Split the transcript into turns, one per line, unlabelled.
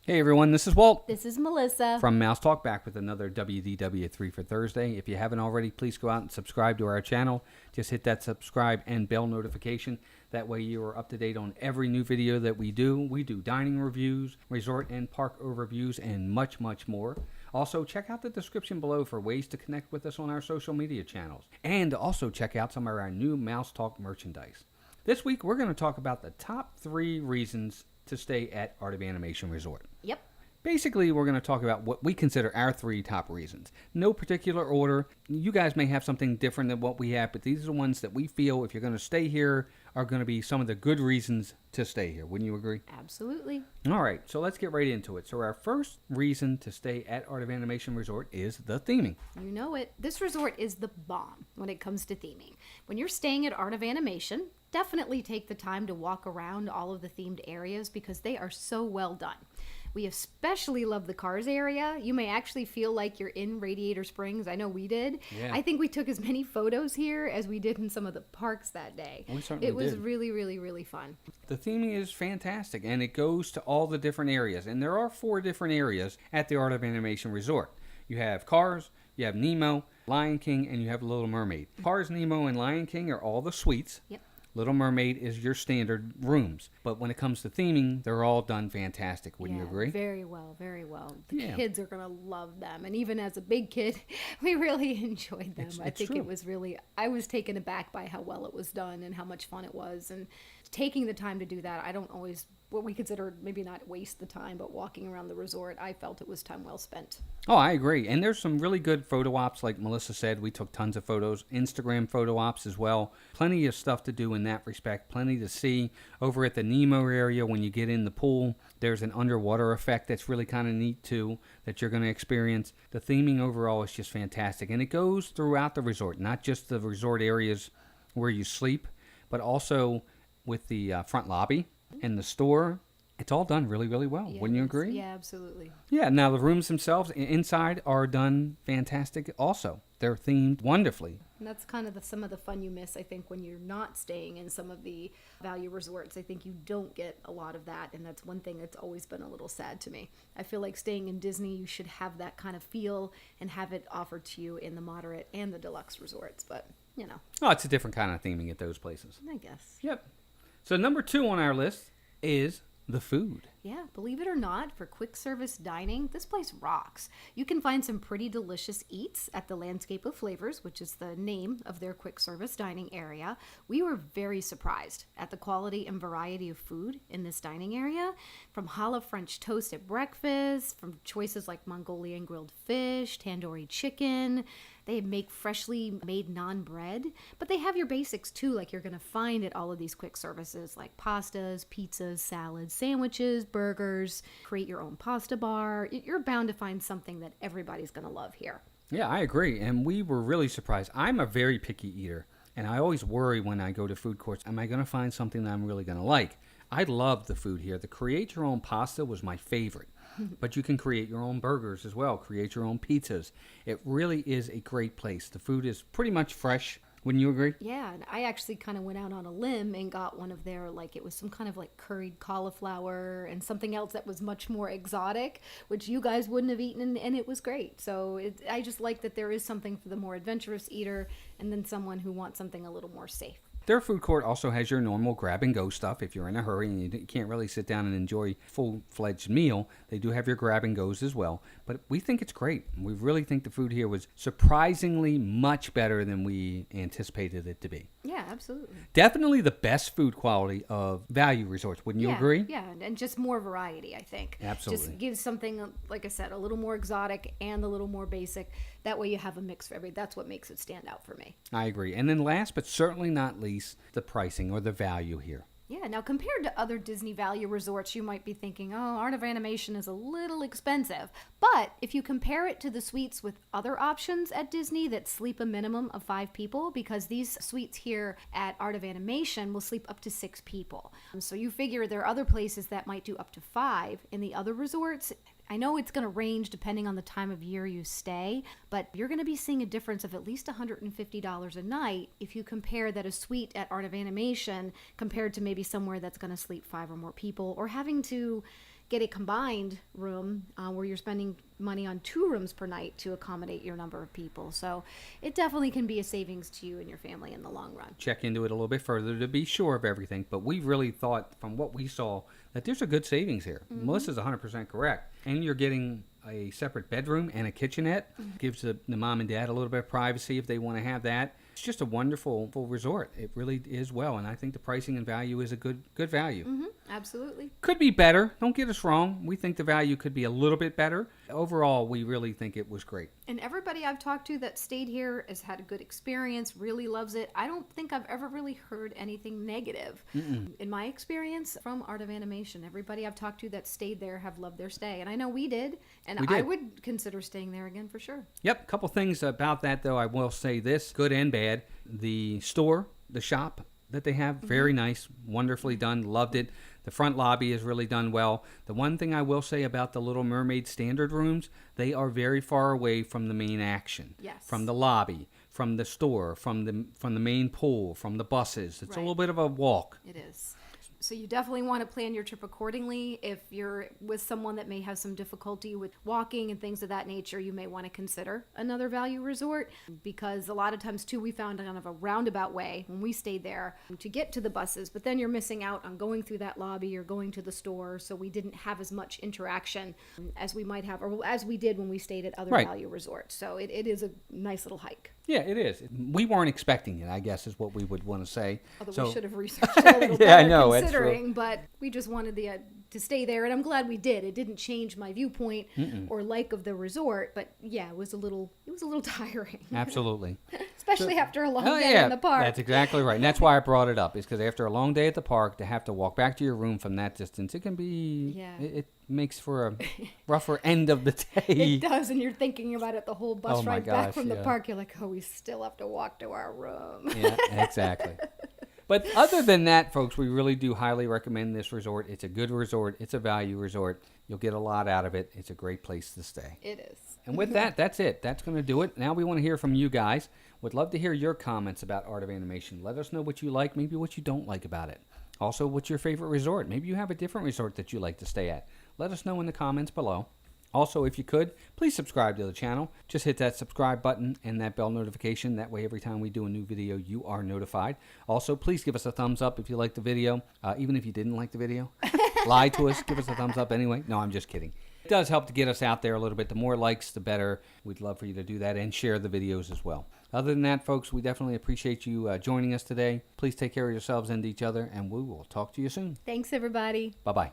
Hey everyone, this is Walt
This is Melissa.
from Mouse Talk, back with another WDW3 for Thursday. If you haven't already, please go out and subscribe to our channel. Just hit that subscribe and bell notification. That way you are up to date on every new video that we do. We do dining reviews, resort and park overviews, and much, much more. Also, check out the description below for ways to connect with us on our social media channels. And also check out some of our new Mouse Talk merchandise. This week, we're going to talk about the top 3 reasons to stay at Art of Animation Resort.
Yep.
Basically, we're going to talk about what we consider our 3 top reasons. No particular order. You guys may have something different than what we have, but these are the ones that we feel, if you're going to stay here, are going to be some of the good reasons to stay here. Wouldn't you agree?
Absolutely.
All right, so let's get right into it. So our first reason to stay at Art of Animation Resort is the theming.
You know it. This resort is the bomb when it comes to theming. When you're staying at Art of Animation, definitely take the time to walk around all of the themed areas because they are so well done. We especially love the Cars area. You may actually feel like you're in Radiator Springs. I know we did.
Yeah.
I think we took as many photos here as we did in some of the parks that day.
We certainly
It was
did.
really, really, really fun.
The theming is fantastic, and it goes to all the different areas. And there are 4 different areas at the Art of Animation Resort. You have Cars, you have Nemo, Lion King, and you have Little Mermaid. Cars, Nemo, and Lion King are all the suites.
Yep.
Little Mermaid is your standard rooms. But when it comes to theming, they're all done fantastic. Wouldn't you agree?
Very well, very well. The
Yeah.
kids are going to love them. And even as a big kid, we really enjoyed them. I
It's
think
true.
it was really, I was taken aback by how well it was done and how much fun it was. And taking the time to do that, I don't always, what we consider maybe not waste the time, but walking around the resort, I felt it was time well spent.
Oh, I agree. And there's some really good photo ops, like Melissa said. We took tons of photos, Instagram photo ops as well. Plenty of stuff to do in that respect. Plenty to see. Over at the Nemo area, when you get in the pool, there's an underwater effect that's really kind of neat too, that you're going to experience. The theming overall is just fantastic. And it goes throughout the resort, not just the resort areas where you sleep, but also with the front lobby and the store. It's all done really, really well.
Yeah,
Wouldn't you
it's-
agree?
Yeah, absolutely.
Yeah, now the rooms themselves inside are done fantastic also. They're themed wonderfully.
And that's kind of some of the fun you miss, I think, when you're not staying in some of the value resorts. I think you don't get a lot of that, and that's one thing that's always been a little sad to me. I feel like staying in Disney, you should have that kind of feel and have it offered to you in the moderate and the deluxe resorts, but, you know,
Oh, it's a different kind of theming at those places.
I guess.
Yep. So number 2 on our list is the food.
Yeah, believe it or not, for quick service dining, this place rocks. You can find some pretty delicious eats at the Landscape of Flavors, which is the name of their quick service dining area. We were very surprised at the quality and variety of food in this dining area, from challah French toast at breakfast, from choices like Mongolian grilled fish, tandoori chicken. They make freshly made naan bread, but they have your basics too, like you're going to find at all of these quick services, like pastas, pizzas, salads, sandwiches, burgers. Create your own pasta bar. You're bound to find something that everybody's going to love here.
Yeah, I agree. And we were really surprised. I'm a very picky eater, and I always worry when I go to food courts, am I going to find something that I'm really going to like? I love the food here. The create your own pasta was my favorite. But you can create your own burgers as well, create your own pizzas. It really is a great place. The food is pretty much fresh. Wouldn't you agree?
Yeah, and I actually kind of went out on a limb and got one of their, like, it was some kind of like curried cauliflower and something else that was much more exotic, which you guys wouldn't have eaten, and it was great. So I just like that there is something for the more adventurous eater and then someone who wants something a little more safe.
Their food court also has your normal grab-and-go stuff. If you're in a hurry and you can't really sit down and enjoy a full-fledged meal, they do have your grab-and-goes as well. But we think it's great. We really think the food here was surprisingly much better than we anticipated it to be.
Yeah, absolutely.
Definitely the best food quality of value resorts. Wouldn't you
Yeah,
agree?
Yeah, and just more variety, I think.
Absolutely.
Just gives something, like I said, a little more exotic and a little more basic. That way you have a mix for everybody. That's what makes it stand out for me.
I agree. And then last but certainly not least, the pricing or the value here.
Yeah, now compared to other Disney value resorts, you might be thinking, oh, Art of Animation is a little expensive. But if you compare it to the suites with other options at Disney that sleep a minimum of 5 people, because these suites here at Art of Animation will sleep up to 6 people. So you figure there are other places that might do up to 5 in the other resorts. I know it's going to range depending on the time of year you stay, but you're going to be seeing a difference of at least $150 a night if you compare that a suite at Art of Animation compared to maybe somewhere that's going to sleep 5 or more people, or having to get a combined room where you're spending money on 2 rooms per night to accommodate your number of people. So it definitely can be a savings to you and your family in the long run.
Check into it a little bit further to be sure of everything, but we really thought from what we saw that there's a good savings here. Melissa's 100% correct. And you're getting a separate bedroom and a kitchenette. Gives the mom and dad a little bit of privacy if they want to have that. It's just a wonderful full resort. It really is well, and I think the pricing and value is a good value.
Absolutely.
Could be better. Don't get us wrong. We think the value could be a little bit better. Overall, we really think it was great.
And everybody I've talked to that stayed here has had a good experience, really loves it. I don't think I've ever really heard anything negative in my experience from Art of Animation. Everybody I've talked to that stayed there have loved their stay. And I know we did. And
We did.
I would consider staying there again for sure.
Yep, couple things about that though. I will say this, good and bad. The store, the shop that they have, very nice, wonderfully done, loved it. The front lobby is really done well. The one thing I will say about the Little Mermaid standard rooms, they are very far away from the main action.
Yes.
From the lobby, from the store, from the main pool, from the buses. It's a
Right.
little bit of a walk.
It is. So you definitely want to plan your trip accordingly. If you're with someone that may have some difficulty with walking and things of that nature, you may want to consider another value resort, because a lot of times too, we found kind of a roundabout way when we stayed there to get to the buses, but then you're missing out on going through that lobby or going to the store. So we didn't have as much interaction as we might have, or as we did when we stayed at other
Right.
value resorts. So it is a nice little hike.
Yeah, it is. We weren't expecting it, I guess, is what we would want to say.
Although we should have researched it a little
Yeah, I
better
know, that's true.
considering, but we just wanted to stay there, and I'm glad we did. It didn't change my viewpoint or like of the resort, but yeah, it was a little tiring,
Absolutely.
especially after a long
Oh,
day
yeah,
in the park.
that's exactly right. And that's why I brought it up, is because after a long day at the park, to have to walk back to your room from that distance, it can be,
Yeah.
it makes for a rougher end of the day.
It does, and you're thinking about it the whole bus
Oh my
ride back
gosh,
from the
yeah.
park. You're like, oh, we still have to walk to our room.
Yeah, exactly. But other than that, folks, we really do highly recommend this resort. It's a good resort. It's a value resort. You'll get a lot out of it. It's a great place to stay.
It is.
And with that, that's it. That's going to do it. Now we want to hear from you guys. Would love to hear your comments about Art of Animation. Let us know what you like, maybe what you don't like about it. Also, what's your favorite resort? Maybe you have a different resort that you like to stay at. Let us know in the comments below. Also, if you could, please subscribe to the channel. Just hit that subscribe button and that bell notification. That way, every time we do a new video, you are notified. Also, please give us a thumbs up if you liked the video. Even if you didn't like the video, lie to us. Give us a thumbs up anyway. No, I'm just kidding. It does help to get us out there a little bit. The more likes, the better. We'd love for you to do that and share the videos as well. Other than that, folks, we definitely appreciate you joining us today. Please take care of yourselves and each other, and we will talk to you soon.
Thanks, everybody.
Bye-bye.